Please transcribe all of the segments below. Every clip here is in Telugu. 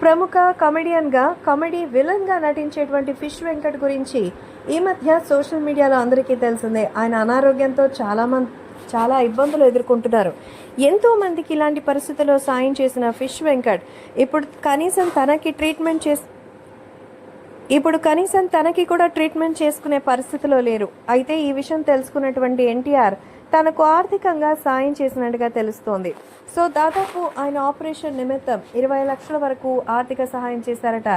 ప్రముఖ కమెడియన్గా కామెడీ విలన్గా నటించేటువంటి ఫిష్ వెంకట్ గురించి ఈ మధ్య సోషల్ మీడియాలో అందరికీ తెలిసిందే. ఆయన అనారోగ్యంతో చాలా ఇబ్బందులు ఎదుర్కొంటున్నారు. ఎంతోమందికి ఇలాంటి పరిస్థితుల్లో సాయం చేసిన ఫిష్ వెంకట్ ఇప్పుడు కనీసం తనకి కూడా ట్రీట్మెంట్ చేసుకునే పరిస్థితిలో లేరు. అయితే ఈ విషయం తెలుసుకున్నటువంటి ఎన్టీఆర్ తనకు ఆర్థికంగా సాయం చేసినట్టుగా తెలుస్తోంది. సో దాదాపు ఆయన ఆపరేషన్ నిమిత్తం 20 లక్షల వరకు ఆర్థిక సహాయం చేశారట.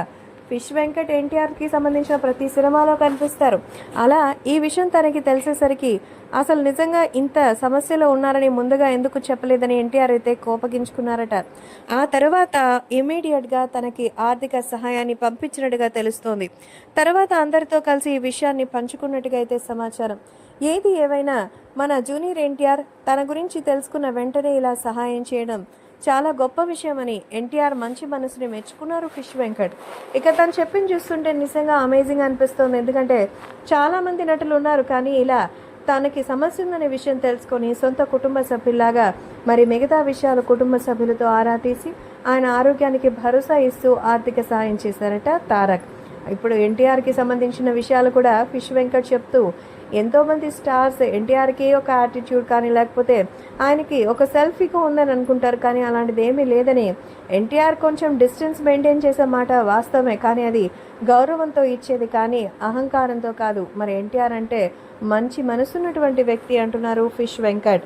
ఫిష్ వెంకట్ ఎన్టీఆర్కి సంబంధించిన ప్రతి సినిమాలో కనిపిస్తారు. అలా ఈ విషయం తనకి తెలిసేసరికి అసలు నిజంగా ఇంత సమస్యలో ఉన్నారని ముందుగా ఎందుకు చెప్పలేదని ఎన్టీఆర్ అయితే కోపగించుకున్నారట. ఆ తర్వాత ఇమీడియట్గా తనకి ఆర్థిక సహాయాన్ని పంపించినట్టుగా తెలుస్తోంది. తర్వాత అందరితో కలిసి ఈ విషయాన్ని పంచుకున్నట్టుగా అయితే సమాచారం. ఏది ఏవైనా మన జూనియర్ ఎన్టీఆర్ తన గురించి తెలుసుకున్న వెంటనే ఇలా సహాయం చేయడం చాలా గొప్ప విషయమని ఎన్టీఆర్ మంచి మనసుని మెచ్చుకున్నారు ఫిష్ వెంకట్. ఇక తను చెప్పింది చూస్తుంటే నిజంగా అమేజింగ్ అనిపిస్తుంది. ఎందుకంటే చాలామంది నటులు ఉన్నారు, కానీ ఇలా తనకి సమస్య ఉందనే విషయం తెలుసుకొని సొంత కుటుంబ సభ్యుల్లాగా మరి మిగతా విషయాలు కుటుంబ సభ్యులతో ఆరా తీసి ఆయన ఆరోగ్యానికి భరోసా ఇస్తూ ఆర్థిక సహాయం చేశారట తారక్. ఇప్పుడు ఎన్టీఆర్కి సంబంధించిన విషయాలు కూడా ఫిష్ వెంకట్ చెప్తూ ఎంతోమంది స్టార్స్ ఎన్టీఆర్కి ఒక యాటిట్యూడ్ కానీ లేకపోతే ఆయనకి ఒక సెల్ఫీగా ఉందని అనుకుంటారు, కానీ అలాంటిది ఏమీ లేదని ఎన్టీఆర్ కొంచెం డిస్టెన్స్ మెయింటైన్ చేసే మాట వాస్తవమే, కానీ అది గౌరవంతో ఇచ్చేది కానీ అహంకారంతో కాదు. మరి ఎన్టీఆర్ అంటే మంచి మనసున్నటువంటి వ్యక్తి అంటున్నారు ఫిష్ వెంకట్.